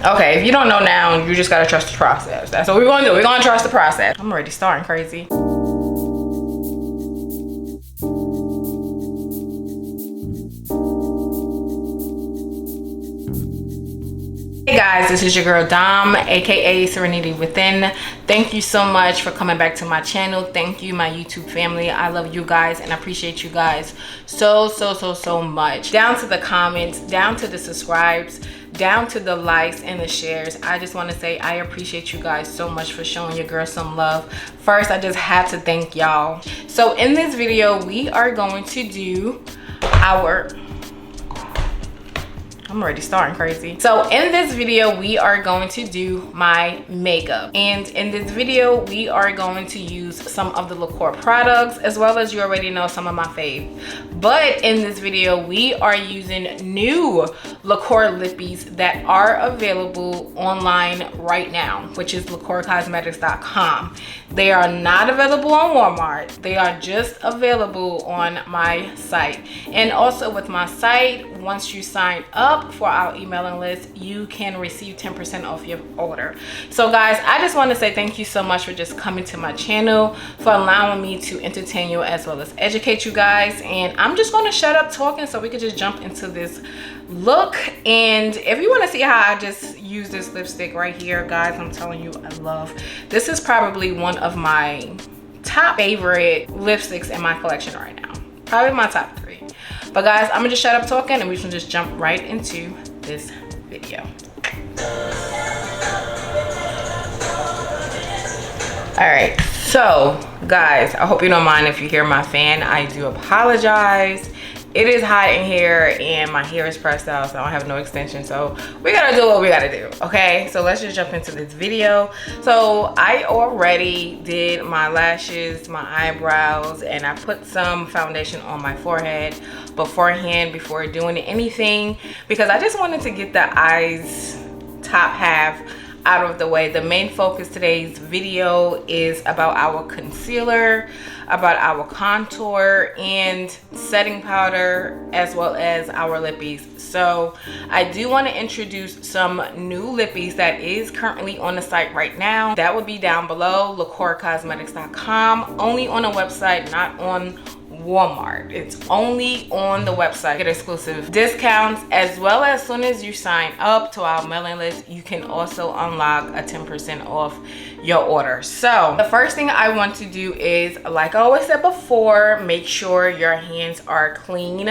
Okay, if you don't know now, you just gotta trust the process. That's what we're gonna do. We're gonna trust the process. I'm already starting crazy. Hey guys, this is your girl Dom, aka Serenity Within. Thank you so much for coming back to my channel. Thank you, my YouTube family. I love you guys and I appreciate you guys so much. Down to the comments, down to the subscribes, down to the likes and the shares. I just want to say I appreciate you guys so much for showing your girl some love. First, I just had to thank y'all. So in this video, we are going to do our... I'm already starting crazy. So in this video, we are going to do my makeup. And in this video, we are going to use some of the Loreal products, as well as you already know some of my fave. But in this video, we are using new Loreal Lippies that are available online right now, which is LorealCosmetics.com. They are not available on Walmart. They are just available on my site. And also with my site, once you sign up for our emailing list, you can receive 10% off your order. So guys, I just want to say thank you so much for just coming to my channel, for allowing me to entertain you as well as educate you guys. And I'm just going to shut up talking so we can just jump into this look. And if you want to see how I just use this lipstick right here, guys, I'm telling you, I love this. Is probably one of my top favorite lipsticks in my collection right now, probably my top 3. But guys, I'm gonna just shut up talking and we can just jump right into this video. All right, so guys, I hope you don't mind if you hear my fan. I do apologize. It is hot in here and my hair is pressed out, so I don't have no extension. So we gotta do what we gotta do, okay? So let's just jump into this video. So I already did my lashes, my eyebrows, and I put some foundation on my forehead beforehand before doing anything, because I just wanted to get the eyes top half out of the way. The main focus today's video is about our concealer, about our contour and setting powder, as well as our lippies. So I do want to introduce some new lippies that is currently on the site right now. That would be down below, LorealCosmetics.com, only on a website, not on Walmart. It's only on the website. Get exclusive discounts, as well as soon as you sign up to our mailing list, you can also unlock a 10% off your order. So the first thing I want to do is, like I always said before, make sure your hands are clean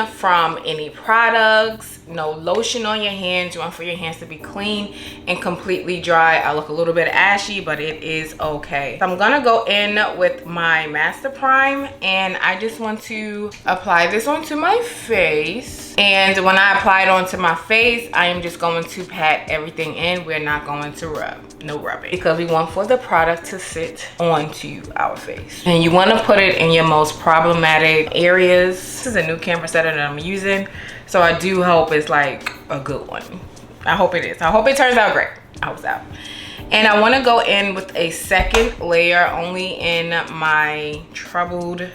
from any products, no lotion on your hands. You want for your hands to be clean and completely dry. I look a little bit ashy, but it is okay. So I'm gonna go in with my Master Prime, and I just want to apply this onto my face. And when I apply it onto my face, I am just going to pat everything in. We're not going to rub, no rubbing, because we want for the product to sit onto our face. And you want to put it in your most problematic areas. This is a new camera setter that I'm using, so I do hope it's like a good one. I hope it is. I hope it turns out great. I hope so. And I want to go in with a second layer only in my troubled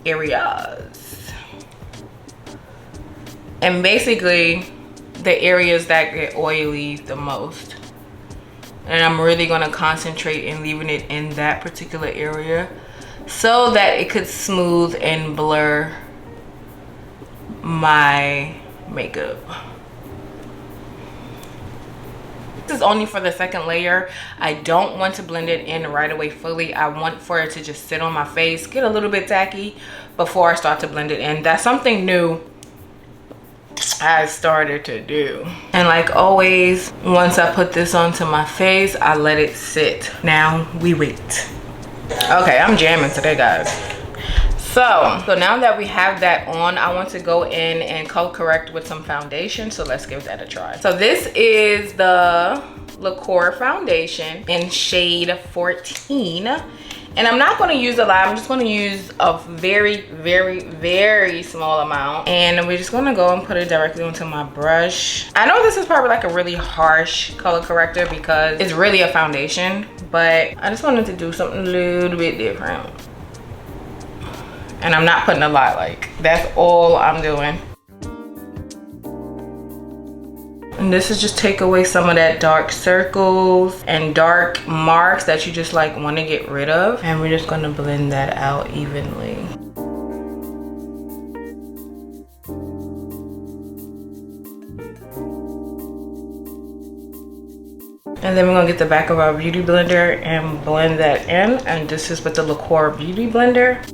areas, and basically the areas that get oily the most. And I'm really going to concentrate in leaving it in that particular area so that it could smooth and blur my makeup. This is only for the second layer. I don't want to blend it in right away fully. I want for it to just sit on my face, get a little bit tacky before I start to blend it in. That's something new I started to do. And like always, once I put this onto my face, I let it sit. Now we wait. Okay, I'm jamming today, guys. So now that we have that on, I want to go in and color correct with some foundation. So let's give that a try. So this is the Loreal foundation in shade 14. And I'm not going to use a lot. I'm just going to use a very small amount. And we're just going to go and put it directly onto my brush. I know this is probably like a really harsh color corrector because it's really a foundation, but I just wanted to do something a little bit different. And I'm not putting a lot, like that's all I'm doing. And this is just take away some of that dark circles and dark marks that you just like want to get rid of. And we're just going to blend that out evenly. And then we're gonna get the back of our beauty blender and blend that in. And this is with the Loreal Beauty Blender.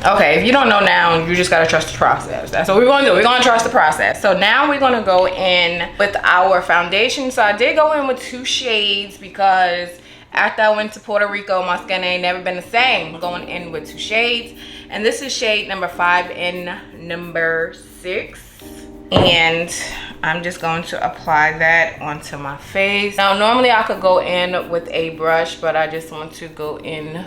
Okay, if you don't know now, you just gotta trust the process. That's what we're gonna do. We're gonna trust the process. So now we're gonna go in with our foundation. So I did go in with 2 shades because after I went to Puerto Rico, my skin ain't never been the same. I'm going in with 2 shades. And this is shade number 5 and number 6. And I'm just going to apply that onto my face. Now, normally I could go in with a brush, but I just want to go in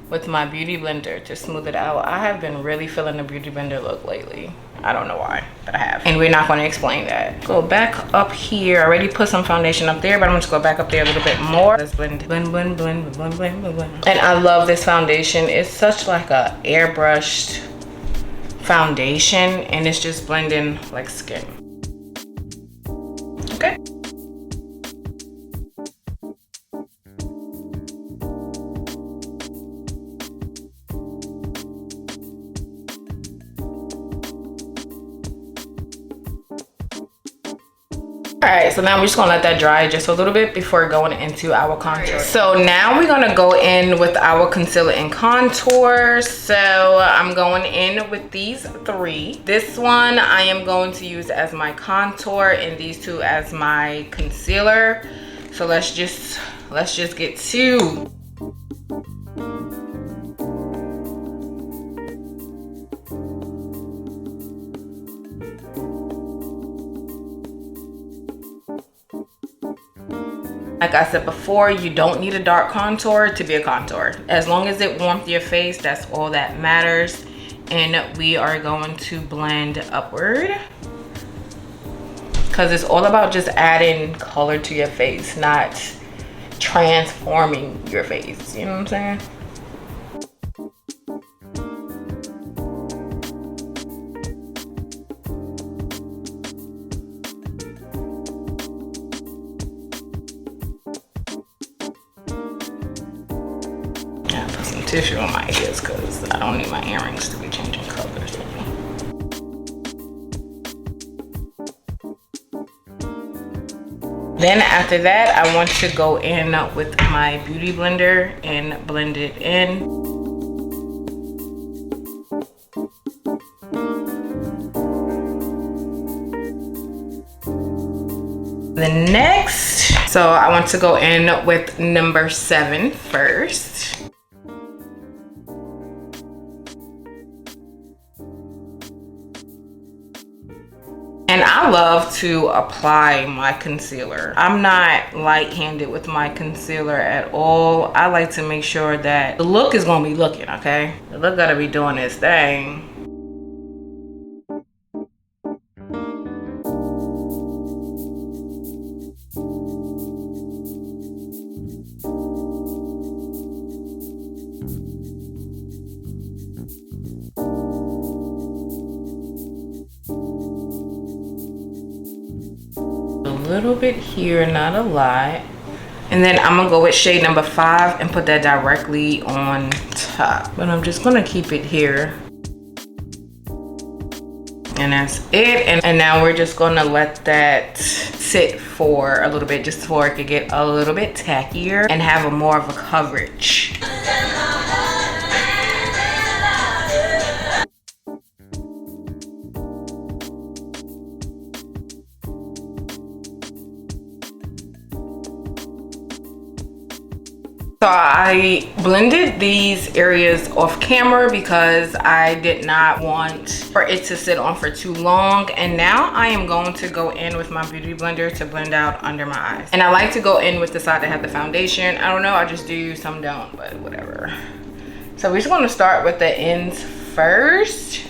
with my beauty blender to smooth it out. I have been really feeling the beauty blender look lately. I don't know why, but I have. And we're not going to explain that. Go back up here. I already put some foundation up there, but I'm going to go back up there a little bit more. Let's blend, blend, blend, blend, blend, blend, blend, blend. And I love this foundation. It's such like a airbrushed foundation, and it's just blending like skin. Okay. Alright, so now we're just gonna let that dry just a little bit before going into our contour. So now we're gonna go in with our concealer and contour. So I'm going in with these 3. This one I am going to use as my contour and these 2 as my concealer. So let's just get to. Like I said before, you don't need a dark contour to be a contour. As long as it warms your face, that's all that matters. And we are going to blend upward, because it's all about just adding color to your face, not transforming your face. You know what I'm saying? Tissue on my ears because I don't need my earrings to be changing colors. Then after that, I want to go in with my beauty blender and blend it in. The next, so I want to go in with number 7 first. And I love to apply my concealer. I'm not light-handed with my concealer at all. I like to make sure that the look is gonna be looking, okay? The look gotta be doing its thing. A little bit here, not a lot. And then I'm gonna go with shade number 5 and put that directly on top. But I'm just gonna keep it here. And that's it. And now we're just gonna let that sit for a little bit, just so it could get a little bit tackier and have more of a coverage. So I blended these areas off camera because I did not want for it to sit on for too long. And now I am going to go in with my beauty blender to blend out under my eyes. And I like to go in with the side that have the foundation. I don't know, I just do, some don't, but whatever. So we're just gonna start with the ends first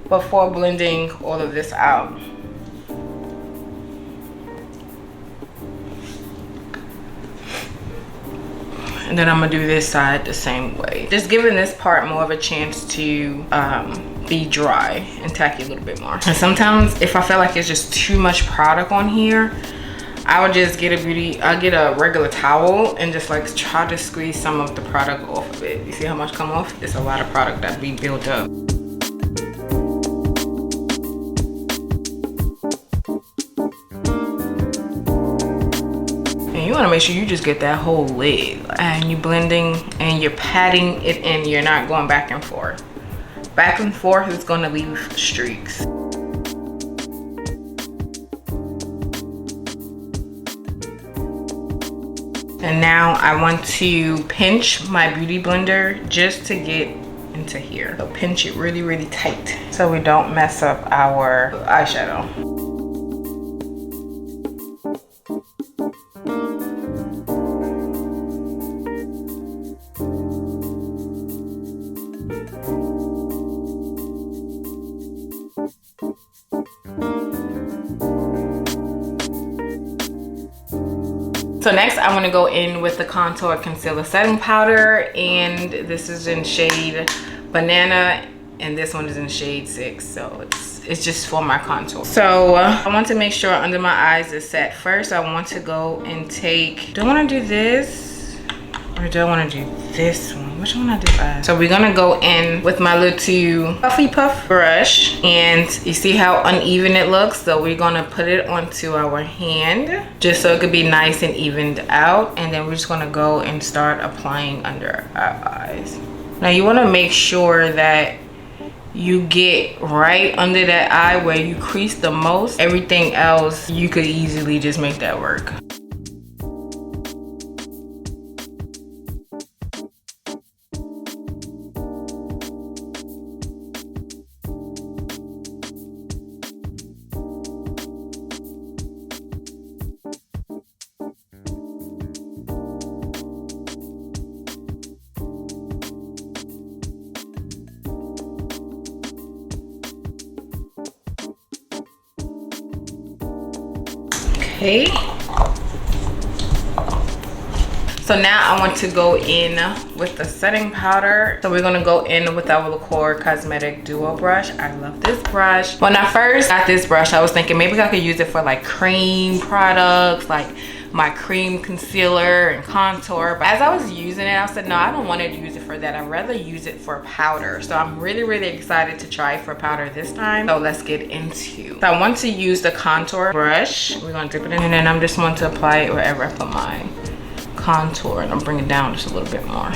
before blending all of this out. And then I'm gonna do this side the same way. Just giving this part more of a chance to be dry and tacky a little bit more. And sometimes if I feel like it's just too much product on here, I would just get I'll get a regular towel and just like try to squeeze some of the product off of it. You see how much come off? It's a lot of product that be built up. And you want to make sure you just get that whole lid and you blending and you're patting it in. You're not going back and forth. Back and forth is going to leave streaks. And now I want to pinch my beauty blender just to get into here. So pinch it really, really tight so we don't mess up our eyeshadow. So next I want to go in with the contour concealer setting powder, and this is in shade Banana and this one is in shade 6, so it's just for my contour. So I want to make sure under my eyes is set. First I want to go and take, do I want to do this or do I want to do this one? Which one I do last? So we're gonna go in with my little puffy puff brush, and you see how uneven it looks, so we're gonna put it onto our hand just so it could be nice and evened out, and then we're just gonna go and start applying under our eyes. Now you want to make sure that you get right under that eye where you crease the most. Everything else you could easily just make that work. Okay, so now I want to go in with the setting powder. So we're gonna go in with our Loreal Cosmetic Duo brush. I love this brush. When I first got this brush, I was thinking maybe I could use it for like cream products, like my cream concealer and contour. But as I was using it, I said, no, I don't want to use it for that. I'd rather use it for powder. So I'm really, really excited to try for powder this time. So let's get into. So I want to use the contour brush. We're going to dip it in, and then I'm just going to apply it wherever I put my contour, and I'll bring it down just a little bit more.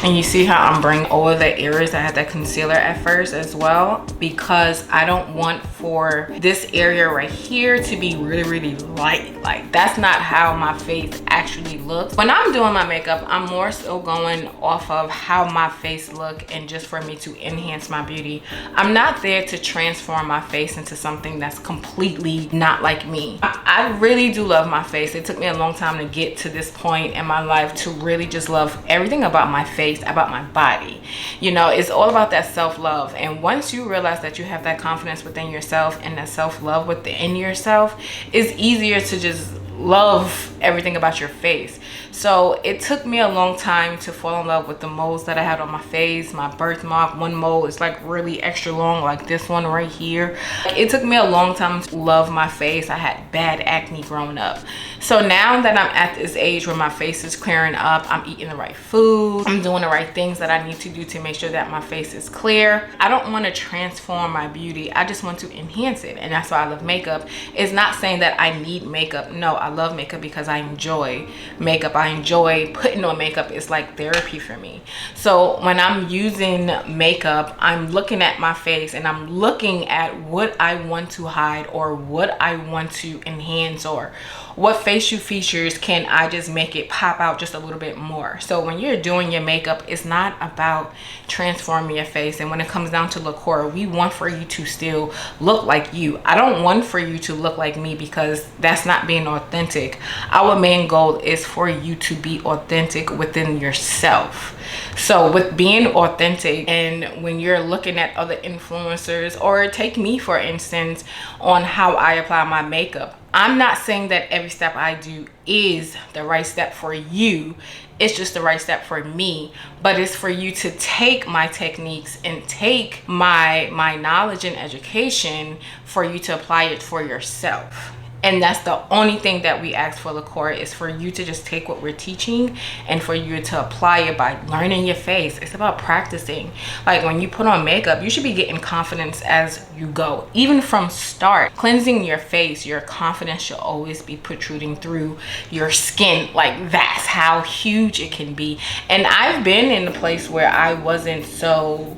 And you see how I'm bringing over the areas that had that concealer at first as well, because I don't want for this area right here to be really, really light. Like that's not how my face actually looks. When I'm doing my makeup, I'm more so going off of how my face look and just for me to enhance my beauty. I'm not there to transform my face into something that's completely not like me. I really do love my face. It took me a long time to get to this point in my life to really just love everything about my face, about my body. You know, it's all about that self-love. And once you realize that you have that confidence within yourself and that self-love within yourself, it's easier to just love everything about your face. So it took me a long time to fall in love with the moles that I had on my face. My birthmark, one mole is like really extra long, like this one right here. It took me a long time to love my face. I had bad acne growing up. So now that I'm at this age where my face is clearing up, I'm eating the right food, I'm doing the right things that I need to do to make sure that my face is clear. I don't want to transform my beauty. I just want to enhance it. And that's why I love makeup. It's not saying that I need makeup. No, I love makeup because I enjoy makeup. I enjoy putting on makeup. It's like therapy for me. So when I'm using makeup, I'm looking at my face and I'm looking at what I want to hide or what I want to enhance, or what facial features can I just make it pop out just a little bit more. So when you're doing your makeup, it's not about transforming your face. And when it comes down to Loreal, we want for you to still look like you. I don't want for you to look like me, because that's not being authentic. Our main goal is for you to be authentic within yourself. So with being authentic, and when you're looking at other influencers, or take me for instance on how I apply my makeup, I'm not saying that every step I do is the right step for you. It's just the right step for me. But it's for you to take my techniques and take my knowledge and education for you to apply it for yourself. And that's the only thing that we ask for, LaCour, is for you to just take what we're teaching and for you to apply it by learning your face. It's about practicing. Like when you put on makeup, you should be getting confidence as you go. Even from start, cleansing your face, your confidence should always be protruding through your skin. Like that's how huge it can be. And I've been in a place where I wasn't so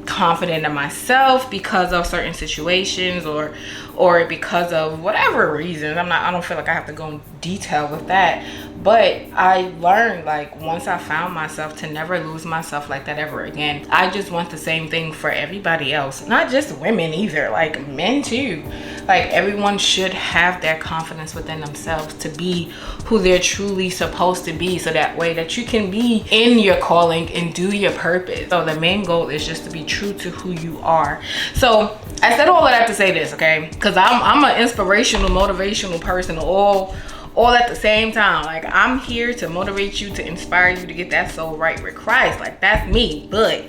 confident in myself because of certain situations or because of whatever reasons. I don't feel like I have to go in detail with that, but I learned, like, once I found myself, to never lose myself like that ever again. I just want the same thing for everybody else, not just women either, like men too. Like everyone should have that confidence within themselves to be who they're truly supposed to be, so that way that you can be in your calling and do your purpose. So the main goal is just to be true to who you are. So I said all of that to say this, okay? Because I'm an inspirational, motivational person all at the same time. Like I'm here to motivate you, to inspire you to get that soul right with Christ. Like that's me, but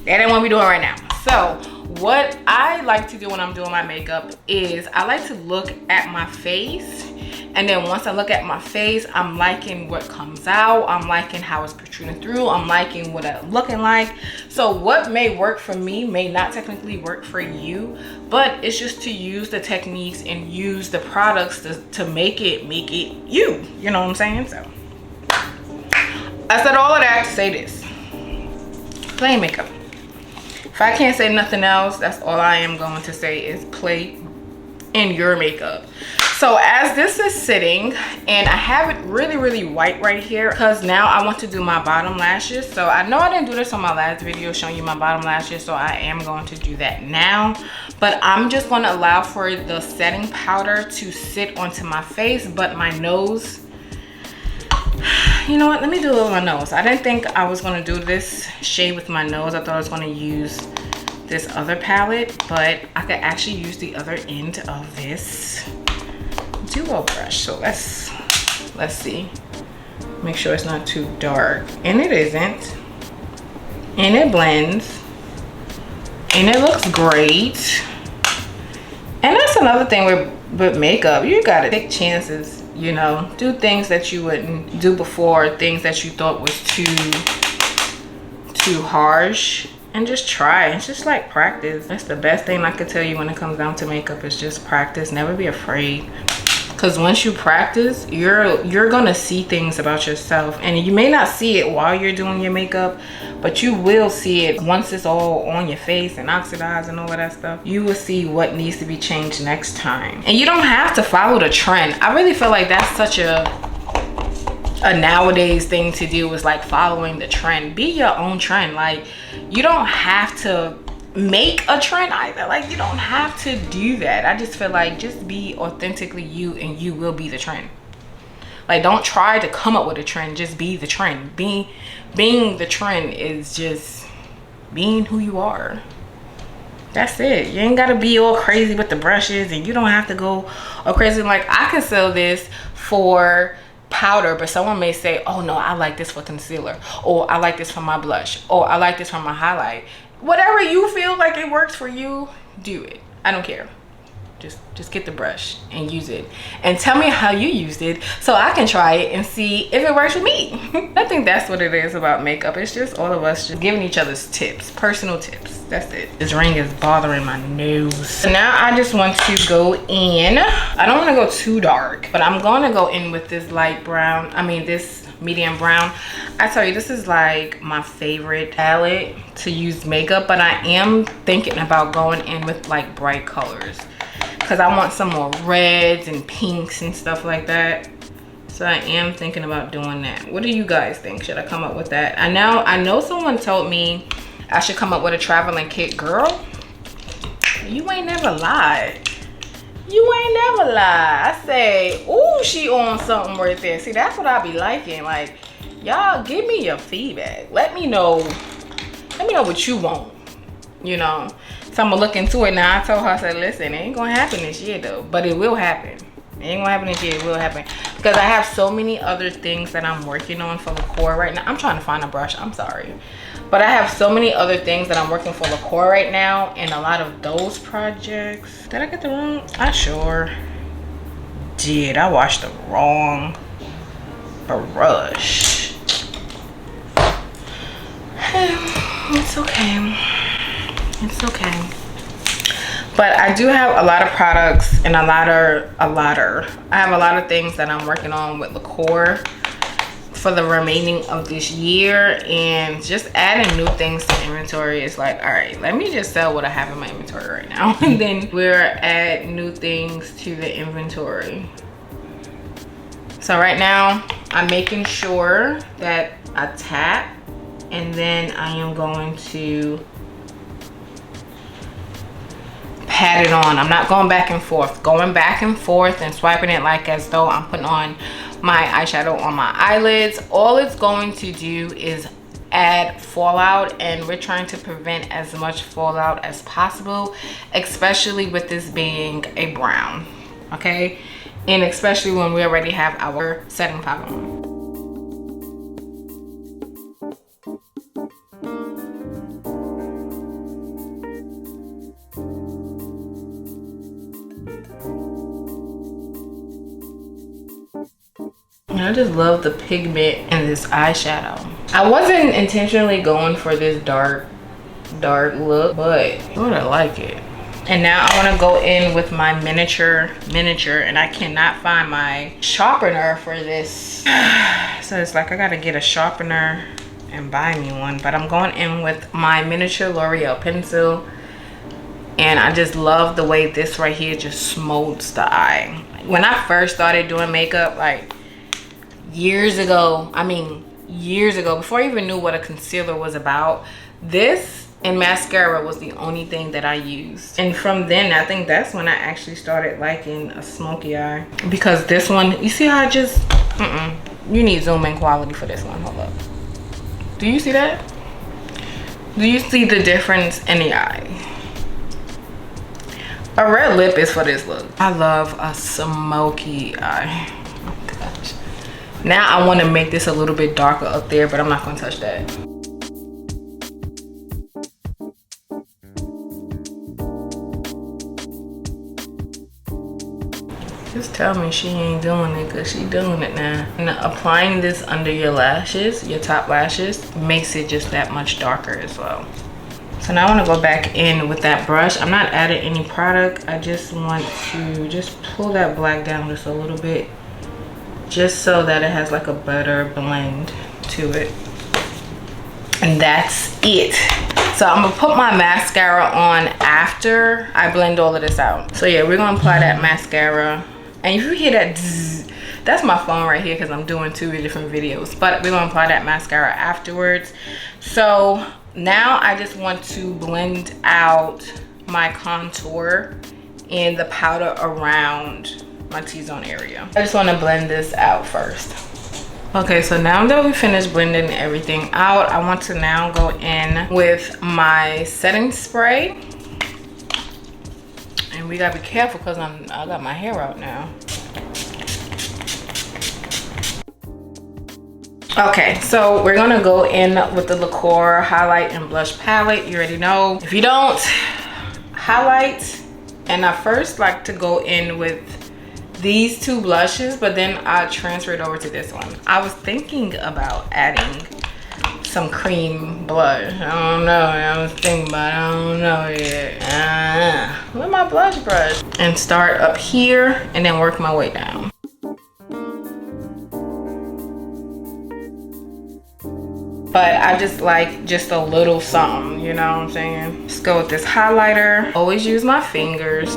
that ain't what we doing right now. So what I like to do when I'm doing my makeup is I like to look at my face, and then once I look at my face, I'm liking what comes out, I'm liking how it's protruding through, I'm liking what I'm looking like. So what may work for me may not technically work for you, but it's just to use the techniques and use the products to make it you. You know what I'm saying? So I said all of that to say this: play makeup. If I can't say nothing else, that's all I am going to say is play in your makeup. So as this is sitting, and I have it really white right here because now I want to do my bottom lashes. So I know I didn't do this on my last video showing you my bottom lashes, so I am going to do that now. But I'm just going to allow for the setting powder to sit onto my face, but my nose, you know what, let me do it with my nose. I didn't think I was going to do this shade with my nose. I thought I was going to use this other palette, but I could actually use the other end of this duo brush. So let's see, make sure it's not too dark, and it isn't, and it blends, and it looks great. And that's another thing with makeup, you gotta take chances, you know, do things that you wouldn't do before, things that you thought was too harsh, and just try. It's just like practice. That's the best thing I could tell you when it comes down to makeup, is just practice. Never be afraid, because once you practice, you're gonna see things about yourself, and you may not see it while you're doing your makeup, but you will see it once it's all on your face and oxidized and all of that stuff. You will see what needs to be changed next time. And you don't have to follow the trend. I really feel like that's such a nowadays thing to do, is like following the trend. Be your own trend. Like you don't have to make a trend either. Like you don't have to do that. I just feel like just be authentically you, and you will be the trend. Like don't try to come up with a trend, just be the trend. Being the trend is just being who you are. That's it. You ain't gotta be all crazy with the brushes, and you don't have to go all crazy. Like I can sell this for powder, but someone may say, oh no, I like this for concealer, or I like this for my blush, or I like this for my highlight. Whatever you feel like it works for you, do it. I don't care. Just get the brush and use it, and tell me how you used it so I can try it and see if it works for me. I think that's what it is about makeup. It's just all of us just giving each other's tips, personal tips. That's it. This ring is bothering my nose. So now I just want to go in. I don't want to go too dark, but I'm going to go in with this light brown. I mean this medium brown. I tell you, this is like my favorite palette to use makeup, but I am thinking about going in with like bright colors, because I want some more reds and pinks and stuff like that. So I am thinking about doing that. What do you guys think? Should I come up with that? I know someone told me I should come up with a traveling kit. Girl, you ain't never lied. You ain't never lied. I say, ooh, she on something right there. See, that's what I be liking. Like, y'all give me your feedback. Let me know what you want, you know. So I'm gonna look into it now. I told her, I said, listen, it ain't gonna happen this year though, but it will happen. It ain't gonna happen this year, it will happen. Because I have so many other things that I'm working on for Liqueur right now. I'm trying to find a brush, I'm sorry. But I have so many other things that I'm working for Liqueur right now, and a lot of those projects. Did I get the wrong? I sure did. I washed the wrong brush. It's okay. It's okay. But I do have a lot of products and I have a lot of things that I'm working on with Liqueur for the remaining of this year, and just adding new things to inventory is like, all right, let me just sell what I have in my inventory right now and then we'll add new things to the inventory. So right now I'm making sure that I tap, and then I am going to pat it on. I'm not going back and forth. Going back and forth and swiping it like as though I'm putting on my eyeshadow on my eyelids. All it's going to do is add fallout, and we're trying to prevent as much fallout as possible, especially with this being a brown, okay? And especially when we already have our setting powder on. I just love the pigment in this eyeshadow. I wasn't intentionally going for this dark look, but I like it. And now I want to go in with my miniature, and I cannot find my sharpener for this. So it's like I gotta get a sharpener and buy me one, but I'm going in with my miniature L'Oreal pencil, and I just love the way this right here just smolds the eye. When I first started doing makeup, like years ago, before I even knew what a concealer was about, this and mascara was the only thing that I used. And from then, I think that's when I actually started liking a smoky eye, because this one, you see how I just you need zoom in quality for this one. Hold up, do you see that? Do you see the difference in the eye? A red lip is for this look. I love a smoky eye. Oh gosh. Now I want to make this a little bit darker up there, but I'm not going to touch that. Just tell me she ain't doing it, because she doing it now. And applying this under your lashes, your top lashes, makes it just that much darker as well. So now I want to go back in with that brush. I'm not adding any product. I just want to just pull that black down just a little bit, just so that it has like a better blend to it. And that's it. So I'm gonna put my mascara on after I blend all of this out. So yeah, we're gonna apply that mascara. And if you hear that zzz, that's my phone right here, because I'm doing 2 different videos. But we're gonna apply that mascara afterwards. So now I just want to blend out my contour and the powder around my T-zone area. I just want to blend this out first. Okay, so now that we finished blending everything out, I want to now go in with my setting spray. And we gotta be careful, because I got my hair out now. Okay, so we're gonna go in with the Liqueur highlight and blush palette. You already know. If you don't highlight, and I first like to go in with these 2 blushes, but then I transfer it over to this one. I was thinking about adding some cream blush. I don't know. I was thinking about it. I don't know yet. With my blush brush. And start up here and then work my way down. But I just like just a little something, you know what I'm saying? Just go with this highlighter. Always use my fingers.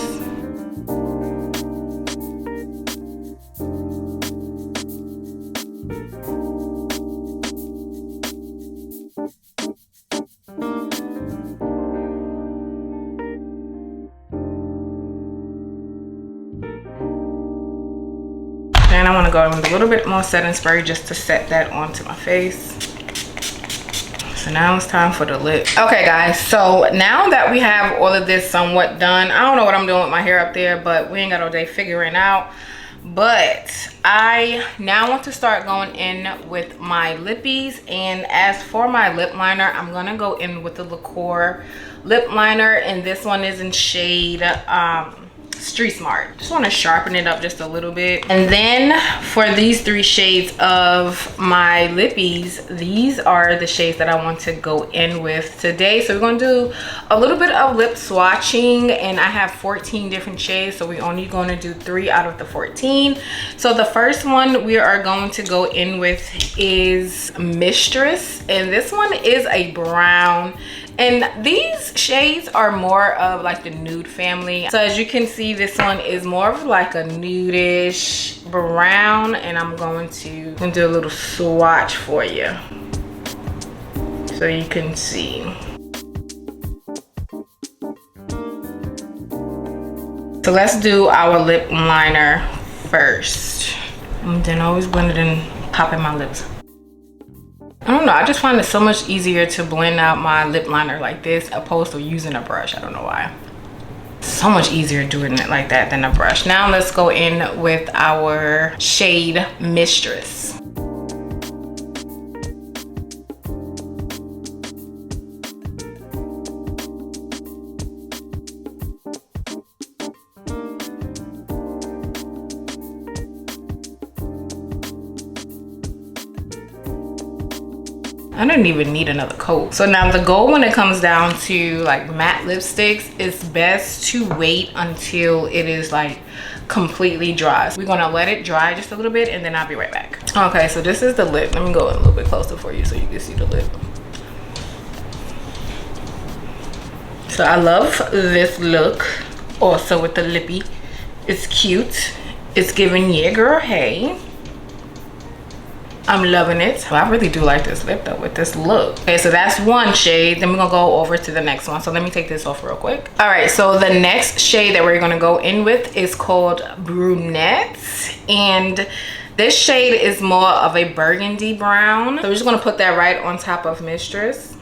And I want to go in with a little bit more setting spray just to set that onto my face. So now it's time for the lip. Okay guys, so now that we have all of this somewhat done, I don't know what I'm doing with my hair up there, but we ain't got all day figuring out. But I now want to start going in with my Lippies. And as for my lip liner, I'm gonna go in with the Loreal lip liner, and this one is in shade Street Smart. Just want to sharpen it up just a little bit. And then for these 3 shades of my Lippies, these are the shades that I want to go in with today. So we're going to do a little bit of lip swatching, and I have 14 different shades, so we're only going to do 3 out of the 14. So the first one we are going to go in with is Mistress, and this one is a brown. And these shades are more of like the nude family. So as you can see, this one is more of like a nudish brown, and I'm going to do a little swatch for you so you can see. So let's do our lip liner first. And then I always blend it and pop in my lips. I don't know, I just find it so much easier to blend out my lip liner like this opposed to using a brush. I don't know why. So much easier doing it like that than a brush. Now let's go in with our shade Mistress. I didn't even need another coat. So now the goal when it comes down to like matte lipsticks, it's best to wait until it is like completely dry. So we're gonna let it dry just a little bit, and then I'll be right back. Okay, so this is the lip. Let me go a little bit closer for you so you can see the lip. So I love this look also with the lippy. It's cute. It's giving yeah girl hey. I'm loving it. So I really do like this lip though with this look. Okay, so that's one shade. Then we're gonna go over to the next one. So let me take this off real quick. All right, so the next shade that we're gonna go in with is called Brunette. And this shade is more of a burgundy brown. So we're just gonna put that right on top of Mistress.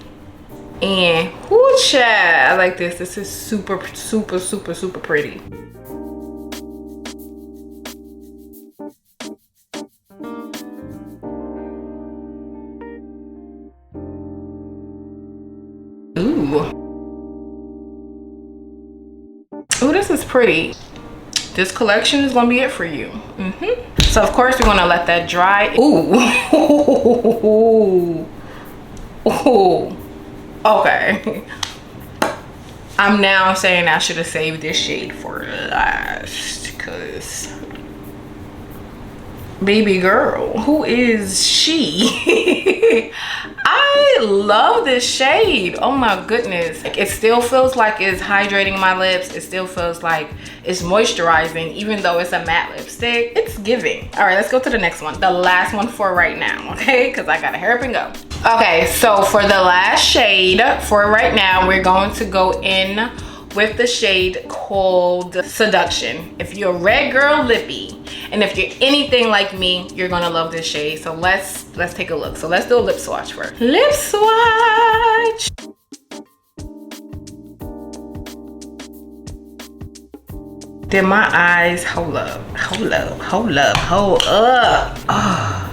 And whoo child, I like this. This is super, super, super, super pretty. Ooh, this is pretty. This collection is gonna be it for you. So of course we're gonna let that dry. Ooh. Ooh. Okay. I'm now saying I should have saved this shade for last, because baby girl, who is she? I love this shade. Oh my goodness. Like, it still feels like it's hydrating my lips. It still feels like it's moisturizing, even though it's a matte lipstick. It's giving. All right, let's go to the next one. The last one for right now, okay? Because I gotta hurry up and go. Okay, so for the last shade for right now, we're going to go in with the shade called Seduction. If you're a red girl lippy, and if you're anything like me, you're gonna love this shade. So let's take a look. So let's do a lip swatch first. Lip swatch. Did my eyes hold up? Hold up, hold up, hold up. Oh.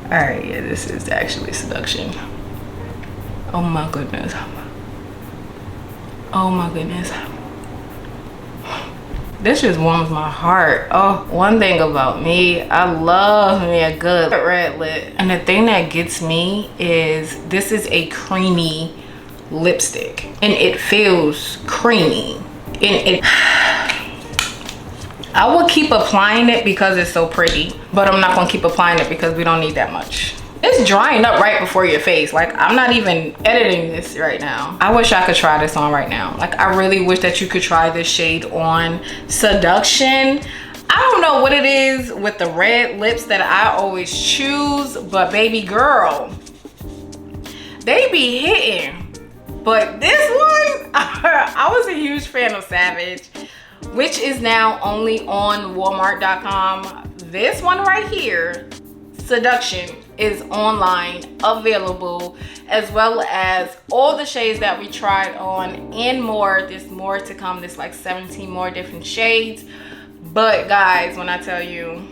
All right, yeah, this is actually Seduction. Oh my goodness. Oh my goodness. This just warms my heart. Oh, one thing about me, I love me a good red lip. And the thing that gets me is this is a creamy lipstick, and it feels creamy. And I will keep applying it because it's so pretty, but I'm not gonna keep applying it because we don't need that much. It's drying up right before your face. Like, I'm not even editing this right now. I wish I could try this on right now. Like, I really wish that you could try this shade on. Seduction. I don't know what it is with the red lips that I always choose, but baby girl, they be hitting. But this one, I was a huge fan of Savage, which is now only on Walmart.com. This one right here, Seduction, is online available, as well as all the shades that we tried on and more. There's more to come. There's like 17 more different shades, But guys, when I tell you,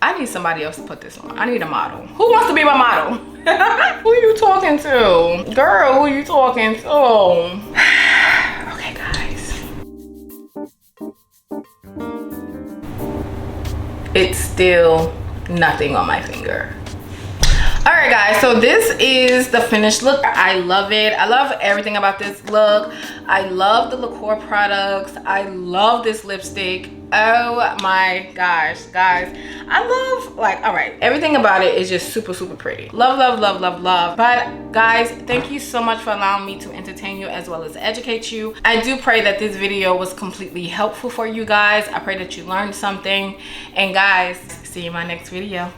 I need somebody else to put this on. I need a model. Who wants to be my model? Who you talking to? Girl, who you talking to? Okay, guys. It's still nothing on my finger. All right, guys, so this is the finished look. I love it. I love everything about this look. I love the Lacour products. I love this lipstick. Oh my gosh, guys, I love, like, all right, everything about it is just super, super pretty. Love, love, love, love, love. But guys, thank you so much for allowing me to entertain you as well as educate you. I do pray that this video was completely helpful for you guys. I pray that you learned something. And guys, see you in my next video.